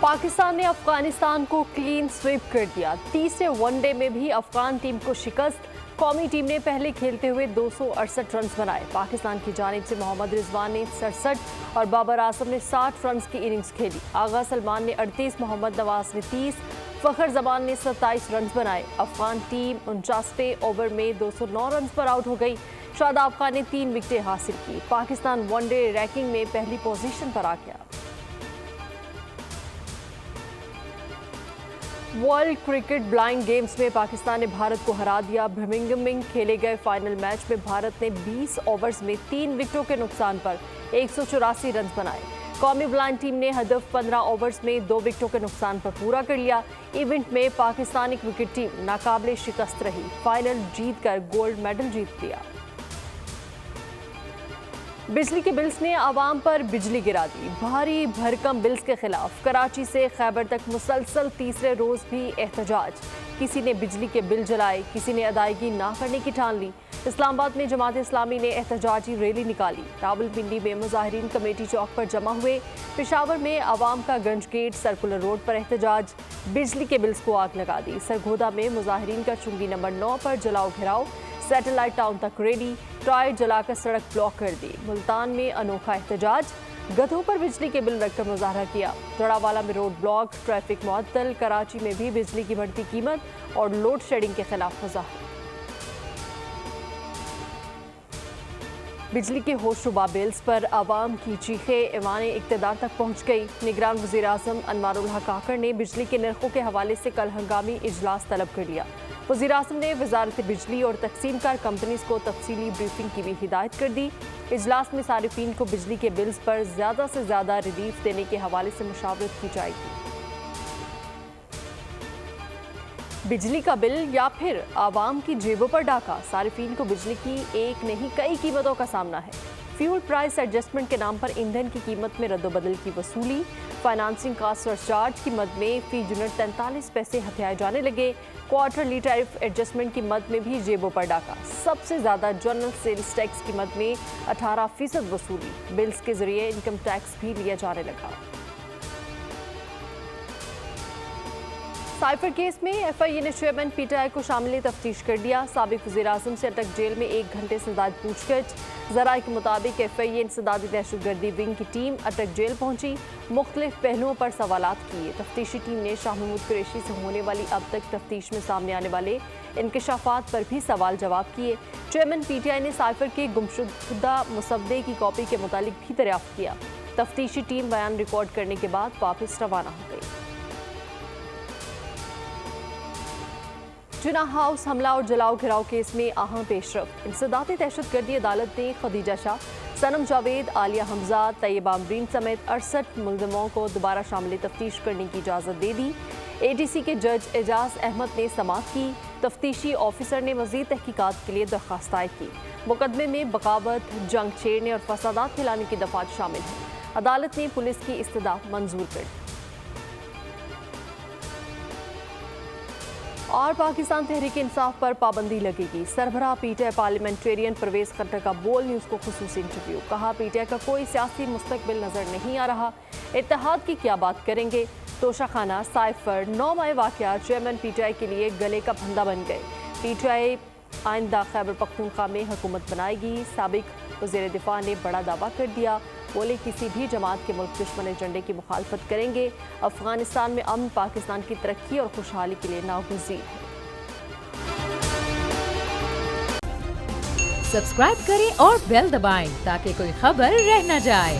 पाकिस्तान ने अफगानिस्तान को clean sweep कर दिया। तीसरे वनडे में भी अफगान टीम को शिकस्त। कौमी टीम ने पहले खेलते हुए 268 रन बनाए। पाकिस्तान की जानिब से मोहम्मद रिजवान ने 67 और बाबर आजम ने 60 रन की इनिंग्स खेली। आगा सलमान ने 38, मोहम्मद नवाज ने 30, फखर जमान ने 27 रन बनाए। अफगान टीम 49वें ओवर में 209 रन पर आउट हो गई। शादाब खान ने 3 विकेटें हासिल की। पाकिस्तान वनडे रैंकिंग में पहली पोजीशन पर आ गया। वर्ल्ड क्रिकेट ब्लाइंड गेम्स में पाकिस्तान ने भारत को हरा दिया। बर्मिंघम में खेले गए फाइनल मैच में भारत ने 20 ओवर्स में 3 विकेटों के नुकसान पर 184 रन बनाए। कौमी ब्लाइंड टीम ने हदफ 15 ओवर्स में 2 विकेटों के नुकसान पर पूरा कर लिया। इवेंट में पाकिस्तानी क्रिकेट टीम नाकाबिले शिकस्त रही। फाइनल जीतकर गोल्ड मेडल जीत लिया। बिजली के बिल्स ने आवाम पर बिजली गिरा दी। भारी भरकम बिल्स के खिलाफ कराची से खैबर तक मुसलसल तीसरे रोज भी एहतजाज। किसी ने बिजली के बिल जलाए, किसी ने अदायगी ना करने की ठान ली। इस्लामाबाद में जमात इस्लामी ने एहतजाजी रैली निकाली। रावलपिंडी में मुजाहिरीन कमेटी चौक पर जमा हुए। पेशावर में आवाम का गंज गेट सर्कुलर रोड पर एहतजाज। बिजली के बिल्स को आग लगा दी। सरगोदा में मुजाहिरीन का चुंगी नंबर 9 पर जलाओ घेराव। सैटेलाइट टाउन तक रैली, टायर जलाकर सड़क ब्लॉक कर दी। मुल्तान में अनोखा एहतजाज, गधों पर बिजली के बिल रखकर मुजाहरा किया। जड़ावाला में रोड ब्लॉक, ट्रैफिक मुअत्तल। कराची में भी बिजली की बढ़ती कीमत और लोड शेडिंग के खिलाफ मुजाहरा। बिजली के होशरुबा बिल्स पर आवाम की चीखें ऐवाने इक़्तिदार तक पहुँच गई। निगरान वज़ीर आज़म अनवारुल हक काकड़ ने बिजली के नरखों के हवाले से कल हंगामी इजलास तलब कर लिया। वज़ीर आज़म ने वज़ारत बिजली और तक़सीमकार कंपनीज को तफसीली ब्रीफिंग की भी हिदायत कर दी। इजलास में सारिफीन को बिजली के बिल्स पर ज़्यादा से ज़्यादा रिलीफ देने के हवाले से मुशावरत की जाएगी। बिजली का बिल या फिर आवाम की जेबों पर डाका, सारिफीन को बिजली की एक नहीं कई कीमतों का सामना है। फ्यूल प्राइस एडजस्टमेंट के नाम पर ईंधन की कीमत में रद्दोबदल की वसूली, फाइनेंसिंग कास्ट सरचार्ज की मद में फी यूनिट 43 पैसे हथियाए जाने लगे। क्वार्टरली टैरिफ एडजस्टमेंट की मद में भी जेबों पर डाका। सबसे ज़्यादा जनरल सेल्स टैक्स की मद में 18% वसूली। बिल्स के जरिए इनकम टैक्स भी लिया जाने लगा। साइफर केस में एफआईए ने चेयरमैन पीटीआई को शामिल तफ्तीश कर दिया। साबिक वज़ीर आज़म से अटक जेल में 1 घंटे से ज़्यादा पूछगछ। ज़राए के मुताबिक एफआईए इंसदादी दहशतगर्दी विंग की टीम अटक जेल पहुंची। मुख्तलिफ पहलुओं पर सवालात किए। तफ्तीशी टीम ने शाह महमूद कुरैशी से होने वाली अब तक तफ्तीश में सामने आने वाले इंकशाफात पर भी सवाल जवाब किए। चेयरमैन पीटीआई ने साइफर के गुमशुदा मुसवदे की कॉपी के मुतालिक भी दरियाफ्त किया। तफ्तीशी टीम बयान रिकॉर्ड करने के बाद वापस रवाना हो गई। जिन्ना हाउस हमला और जलाओ घिराव केस में अहम पेशरफ। इंसदादी दहशतगर्दी अदालत ने खदीजा शाह, सनम जावेद, आलिया हमजा, तैयबा अमरीन समेत 68 मुलजमों को दोबारा शामिल तफ्तीश करने की इजाज़त दे दी। एडीसी के जज एजाज अहमद ने समाअत की। तफ्तीशी ऑफिसर ने मज़ीद तहकीकात के लिए दरख्वास्त दायर की। मुकदमे में बगावत, जंग छेड़ने और फसादात फैलाने की दफात शामिल हैं। अदालत ने पुलिस की इस्तदा मंजूर कर दी। और पाकिस्तान तहरीक इंसाफ पर पाबंदी लगेगी। सरबराह पीटीआई पार्लियामेंटेरियन परवेज खट्टर का बोल न्यूज़ को खुसूसी इंटरव्यू। कहा, पीटीआई का कोई सियासी मुस्तकबिल नजर नहीं आ रहा। इत्तेहाद की क्या बात करेंगे। तोशाखाना, साइफर, 9 मई वाक़या चेयरमैन पीटीआई के लिए गले का फंदा बन गए। पीटीआई आइंदा खैबर पख्तूनख्वा में हुकूमत बनाएगी। साबिक वज़ीर दिफा ने बड़ा दावा कर दिया। बोले, किसी भी जमात के मुल्क दुश्मन एजेंडे की मुखालफत करेंगे। अफगानिस्तान में अमन पाकिस्तान की तरक्की और खुशहाली के लिए नागुज़ीर है। सब्सक्राइब करें और बेल दबाएं ताकि कोई खबर रह न जाए।